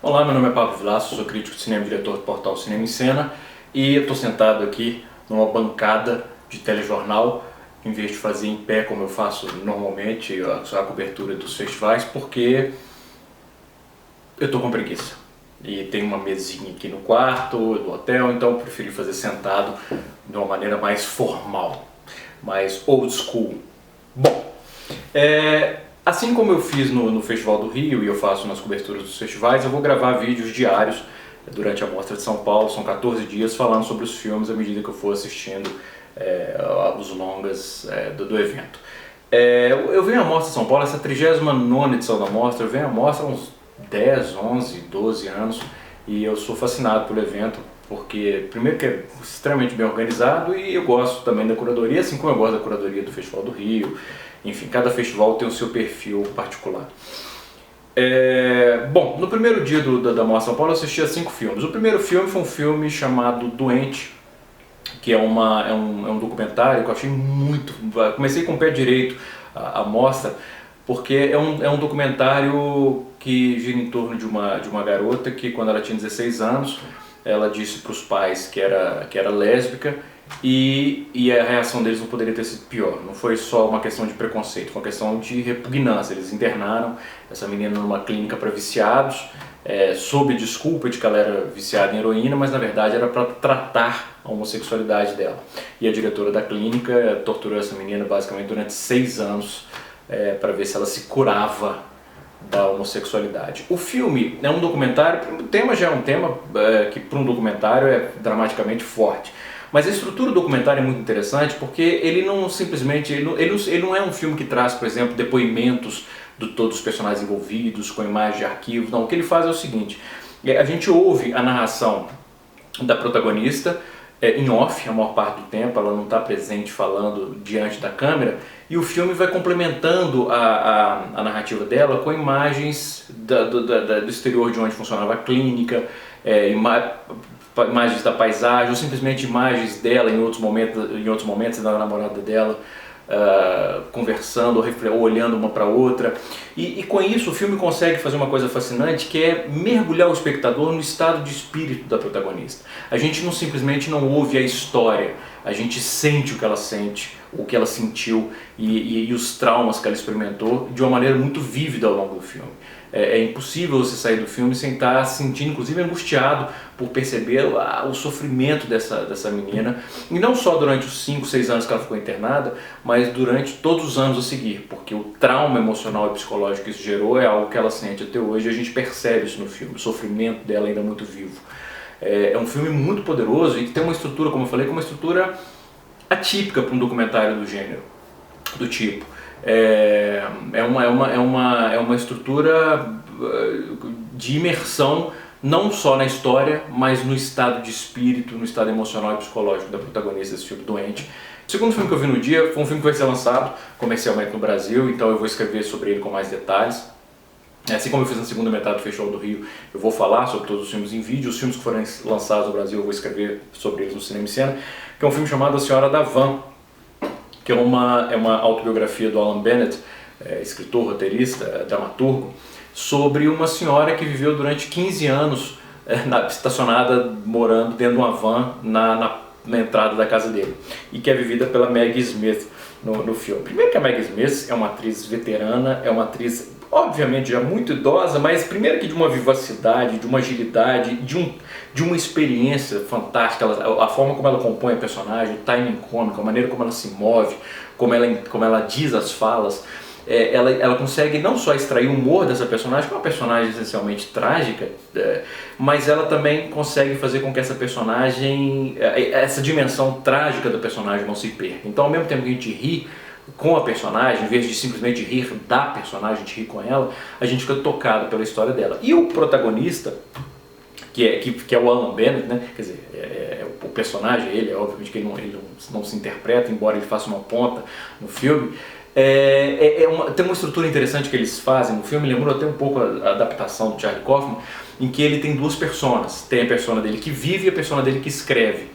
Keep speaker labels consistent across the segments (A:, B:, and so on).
A: Olá, meu nome é Pablo Vilaço, sou crítico de cinema e diretor do portal Cinema em Cena e eu estou sentado aqui numa bancada de telejornal em vez de fazer em pé como eu faço normalmente a cobertura dos festivais, porque eu estou com preguiça e tem uma mesinha aqui no quarto do hotel, então eu preferi fazer sentado de uma maneira mais formal, mais old school. Bom, assim como eu fiz no Festival do Rio e eu faço nas coberturas dos festivais, eu vou gravar vídeos diários durante a Mostra de São Paulo, são 14 dias, falando sobre os filmes à medida que eu for assistindo os longas do evento. Eu venho à Mostra de São Paulo, essa 39ª edição da Mostra, eu venho à Mostra há uns 10, 11, 12 anos e eu sou fascinado pelo evento, porque primeiro que é extremamente bem organizado e eu gosto também da curadoria, assim como eu gosto da curadoria do Festival do Rio. Enfim, cada festival tem o seu perfil particular. Bom, no primeiro dia da Mostra São Paulo eu assisti a 5 filmes. O primeiro filme foi um filme chamado Doente, que é um documentário que eu achei muito... Comecei com o pé direito a mostra, porque é um documentário que gira em torno de uma garota que, quando ela tinha 16 anos, ela disse para os pais que era lésbica, e a reação deles não poderia ter sido pior. Não foi só uma questão de preconceito, foi uma questão de repugnância. Eles internaram essa menina numa clínica para viciados, sob a desculpa de que ela era viciada em heroína, mas na verdade era para tratar a homossexualidade dela. E a diretora da clínica torturou essa menina basicamente durante 6 anos para ver se ela se curava da homossexualidade. O filme é um documentário, o tema já é um tema que para um documentário é dramaticamente forte. Mas a estrutura do documentário é muito interessante porque ele não simplesmente, ele não é um filme que traz, por exemplo, depoimentos de todos os personagens envolvidos, com imagens de arquivos. Não, o que ele faz é o seguinte: a gente ouve a narração da protagonista em off a maior parte do tempo, ela não está presente falando diante da câmera, e o filme vai complementando a narrativa dela com imagens do exterior de onde funcionava a clínica, imagens da paisagem, ou simplesmente imagens dela em outros momentos da namorada dela, conversando ou olhando uma para outra, e com isso o filme consegue fazer uma coisa fascinante, que é mergulhar o espectador no estado de espírito da protagonista. A gente simplesmente não ouve a história, a gente sente o que ela sente, o que ela sentiu e os traumas que ela experimentou de uma maneira muito vívida ao longo do filme. É impossível você sair do filme sem estar se sentindo, inclusive, angustiado por perceber o sofrimento dessa menina, e não só durante os 5, 6 anos que ela ficou internada, mas durante todos os anos a seguir, porque o trauma emocional e psicológico que isso gerou é algo que ela sente até hoje, e a gente percebe isso no filme, o sofrimento dela ainda muito vivo. É um filme muito poderoso e que tem uma estrutura, como eu falei, uma estrutura atípica para um documentário do gênero, do tipo. É uma estrutura de imersão não só na história, mas no estado de espírito, no estado emocional e psicológico da protagonista desse filme, Doente. O segundo filme que eu vi no dia foi um filme que vai ser lançado comercialmente no Brasil, então eu vou escrever sobre ele com mais detalhes. Assim como eu fiz na segunda metade do Festival do Rio, eu vou falar sobre todos os filmes em vídeo. Os filmes que forem lançados no Brasil eu vou escrever sobre eles no Cinema em Cena, que é um filme chamado A Senhora da Van, que é uma autobiografia do Alan Bennett, escritor, roteirista, dramaturgo, sobre uma senhora que viveu durante 15 anos estacionada, morando dentro de uma van na entrada da casa dele, e que é vivida pela Maggie Smith no filme. Primeiro que a Maggie Smith é uma atriz veterana, é uma atriz obviamente já muito idosa, mas primeiro que de uma vivacidade, de uma agilidade, de uma experiência fantástica, a forma como ela compõe a personagem, o timing cômico, a maneira como ela se move, como ela diz as falas, ela consegue não só extrair o humor dessa personagem, que é uma personagem essencialmente trágica, mas ela também consegue fazer com que essa personagem, essa dimensão trágica da personagem não se perca. Então, ao mesmo tempo que a gente ri com a personagem, em vez de simplesmente rir da personagem, a gente ri com ela, a gente fica tocado pela história dela. E o protagonista, que é o Alan Bennett, né? Quer dizer, o personagem, obviamente que ele não se interpreta, embora ele faça uma ponta no filme. Tem uma estrutura interessante que eles fazem no filme, lembrou até um pouco a adaptação do Charlie Kaufman, em que ele tem duas personas. Tem a persona dele que vive e a persona dele que escreve.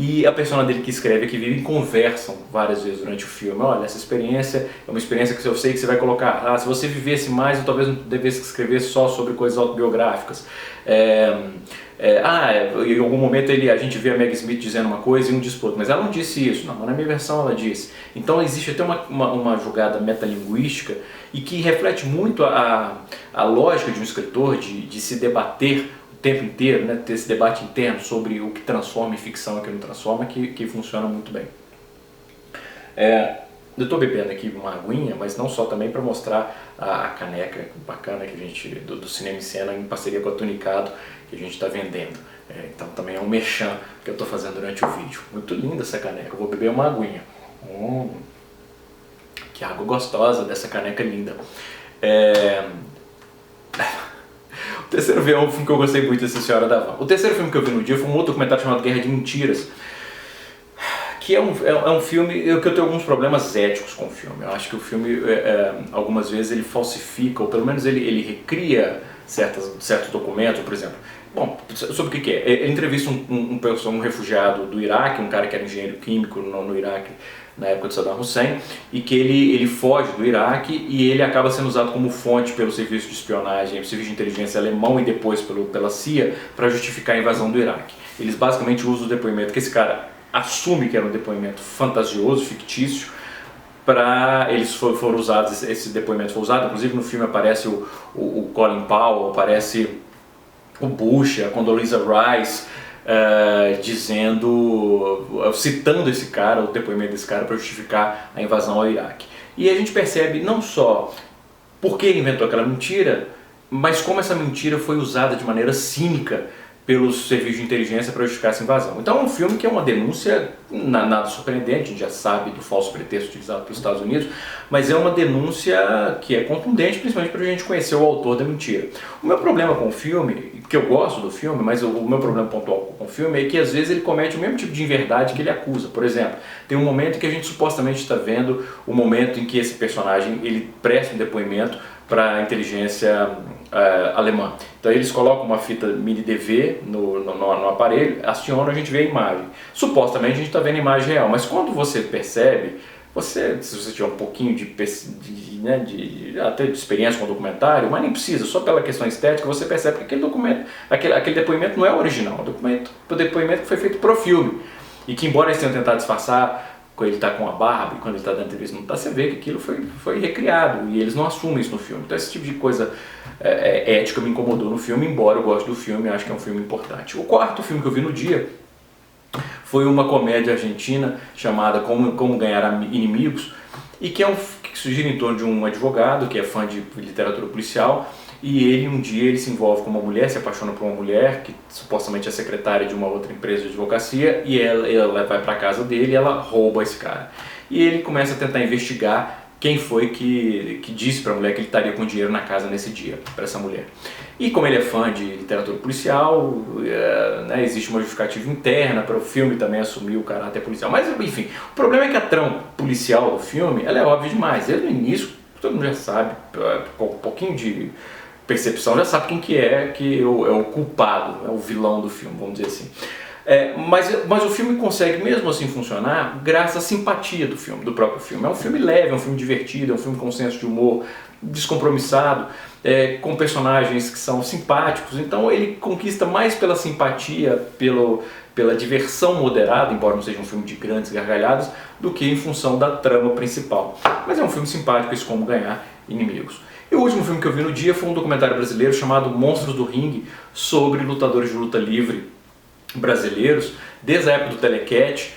A: e a persona dele que escreve e que vive conversam várias vezes durante o filme. Olha, essa experiência é uma experiência que eu sei que você vai colocar. Se você vivesse mais, eu talvez não devesse escrever só sobre coisas autobiográficas. Em algum momento a gente vê a Meg Smith dizendo uma coisa e um diz pro outro, mas ela não disse isso. Não, na minha versão ela disse. Então existe até uma jogada metalinguística e que reflete muito a lógica de um escritor de se debater o tempo inteiro, né? Ter esse debate interno sobre o que transforma em ficção e o que não transforma, que funciona muito bem. Eu estou bebendo aqui uma aguinha, mas não só, também para mostrar a caneca bacana que a gente, do Cinema em Cena, em parceria com a Tunicado, que a gente está vendendo. Então também é um merchan que eu estou fazendo durante o vídeo. Muito linda essa caneca, eu vou beber uma aguinha. Que água gostosa dessa caneca linda. O terceiro filme é um filme que eu gostei muito, dessa Senhora da Van. O terceiro filme que eu vi no dia foi um outro documentário chamado Guerra de Mentiras, que é um filme que eu tenho alguns problemas éticos com o filme. Eu acho que o filme, algumas vezes, ele falsifica, ou pelo menos ele recria certos documentos, por exemplo. Bom, sobre o que é? Ele entrevista um refugiado do Iraque, um cara que era engenheiro químico no Iraque, na época de Saddam Hussein, e que ele foge do Iraque e ele acaba sendo usado como fonte pelo serviço de espionagem, serviço de inteligência alemão e depois pela CIA, para justificar a invasão do Iraque. Eles basicamente usam o depoimento que esse cara assume que era um depoimento fantasioso, fictício, eles foram usados, esse depoimento foi usado, inclusive no filme aparece o Colin Powell, aparece o Bush, a Condoleezza Rice, citando esse cara, o depoimento desse cara para justificar a invasão ao Iraque. E a gente percebe não só por que ele inventou aquela mentira, mas como essa mentira foi usada de maneira cínica pelos serviços de inteligência para justificar essa invasão. Então é um filme que é uma denúncia, nada surpreendente, a gente já sabe do falso pretexto utilizado pelos Estados Unidos, mas é uma denúncia que é contundente, principalmente para a gente conhecer o autor da mentira. O meu problema com o filme, que eu gosto do filme, mas o meu problema pontual com o filme é que às vezes ele comete o mesmo tipo de inverdade que ele acusa. Por exemplo, tem um momento em que a gente supostamente está vendo o momento em que esse personagem ele presta um depoimento para a inteligência alemã. Então eles colocam uma fita mini DV no aparelho, acionam, a gente vê a imagem. Supostamente a gente está vendo a imagem real, mas quando você percebe, se você tiver um pouquinho até de experiência com o documentário, mas nem precisa, só pela questão estética, você percebe que aquele depoimento não é original, o depoimento que foi feito pro filme. E que embora eles tenham tentado disfarçar, quando ele está com a barba e quando ele está dando entrevista não está, você vê que aquilo foi recriado e eles não assumem isso no filme. Então esse tipo de coisa ética me incomodou no filme, embora eu goste do filme, acho que é um filme importante. O quarto filme que eu vi no dia foi uma comédia argentina chamada Como Ganhar Inimigos, e que que gira em torno de um advogado que é fã de literatura policial, e um dia ele se envolve com uma mulher, se apaixona por uma mulher que supostamente é secretária de uma outra empresa de advocacia, e ela vai para a casa dele e ela rouba esse cara. E ele começa a tentar investigar quem foi que disse para a mulher que ele estaria com dinheiro na casa nesse dia, para essa mulher. E como ele é fã de literatura policial, existe uma justificativa interna para o filme também assumir o caráter policial. Mas enfim, o problema é que a trama policial do filme ela é óbvia demais. Desde o início, todo mundo já sabe, com um pouquinho de percepção, já sabe quem é o culpado, o vilão do filme, vamos dizer assim. Mas o filme consegue mesmo assim funcionar graças à simpatia do próprio filme. É um filme leve, é um filme divertido, é um filme com senso de humor descompromissado, com personagens que são simpáticos. Então ele conquista mais pela simpatia, pela diversão moderada, embora não seja um filme de grandes gargalhadas, do que em função da trama principal. Mas é um filme simpático, esse Como Ganhar Inimigos. E o último filme que eu vi no dia foi um documentário brasileiro chamado Monstros do Ringue, sobre lutadores de luta livre brasileiros, desde a época do Telecat,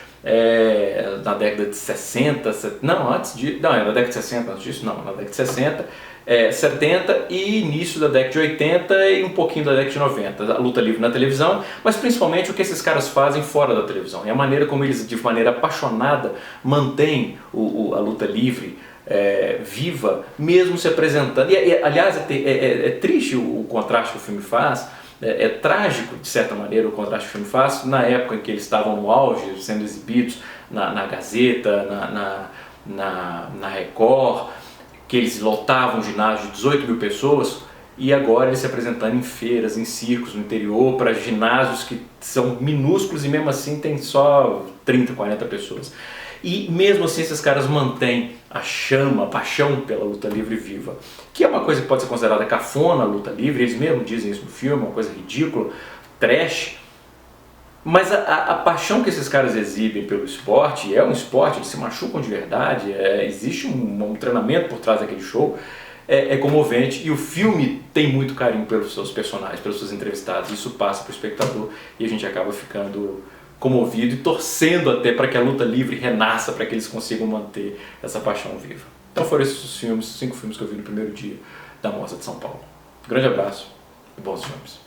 A: na década de 60, na década de 60, antes disso não, na década de 60, 70 e início da década de 80 e um pouquinho da década de 90, a luta livre na televisão, mas principalmente o que esses caras fazem fora da televisão, e a maneira como eles, de maneira apaixonada, mantêm a luta livre viva, mesmo se apresentando. Aliás, é triste o contraste que o filme faz. É trágico, de certa maneira, o contraste que o filme faz na época em que eles estavam no auge, sendo exibidos na Gazeta, na Record, que eles lotavam um ginásio de 18 mil pessoas, e agora ele se apresentando em feiras, em circos no interior, para ginásios que são minúsculos e mesmo assim tem só 30, 40 pessoas. E mesmo assim esses caras mantêm a chama, a paixão pela luta livre viva, que é uma coisa que pode ser considerada cafona, a luta livre, eles mesmos dizem isso no filme, uma coisa ridícula, trash. Mas a paixão que esses caras exibem pelo esporte, e é um esporte, eles se machucam de verdade, existe um treinamento por trás daquele show, é comovente, e o filme tem muito carinho pelos seus personagens, pelos seus entrevistados, isso passa para o espectador e a gente acaba ficando comovido e torcendo até para que a luta livre renasça, para que eles consigam manter essa paixão viva. Então foram esses os filmes, 5 filmes que eu vi no primeiro dia da Mostra de São Paulo. Grande abraço e bons filmes.